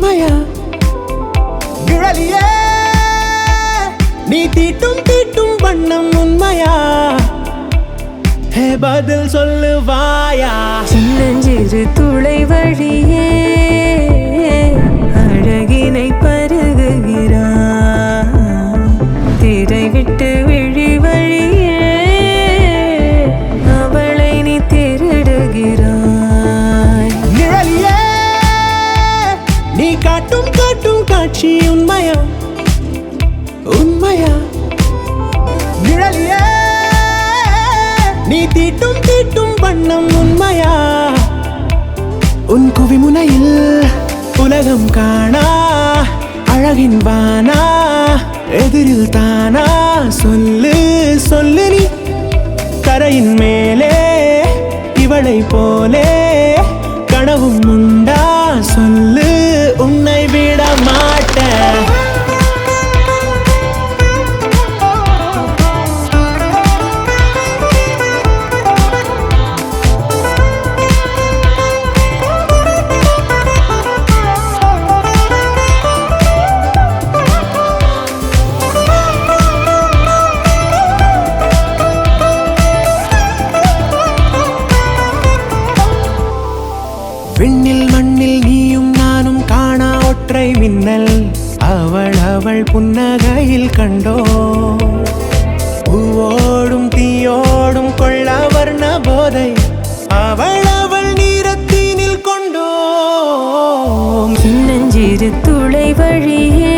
உண்மையா நிழலியே நீ தீட்டும் தீட்டும் வண்ணம் உண்மையா பதில் சொல்லுவாயா சின்னஞ்சிறு துளை வழியே அழகினை பருகுகிறான் திரை விட்டு விழி வழியே அவளை நீ திருடுகிறாய் நிழலியே நீ காட்டும் காட்டும் காட்சி உண்மையா உண்மையா நிழலியே நீ தீட்டும் தீட்டும் வண்ணம் உண்மையா உன் குவிமுனையில் உலகம் காணா அழகின் வானா எதிரில் தானா சொல்லு சொல்லு நீ கரையின் மேலே இவளை போலே கனவும் உண்டா சொல்லு உன்னை விட மாட்டேன் விண்ணில் மண்ணில் நீயும் நானும் காணா ஒற்றை மின்னல் அவள் அவள் புன்னகையில் கண்டோ பூவோடும் தீயோடும் கொள்ள வர்ண போதை அவள் அவள் நீரத்தீனில் கொண்டோ சின்னஞ்சிறு துளை வழியே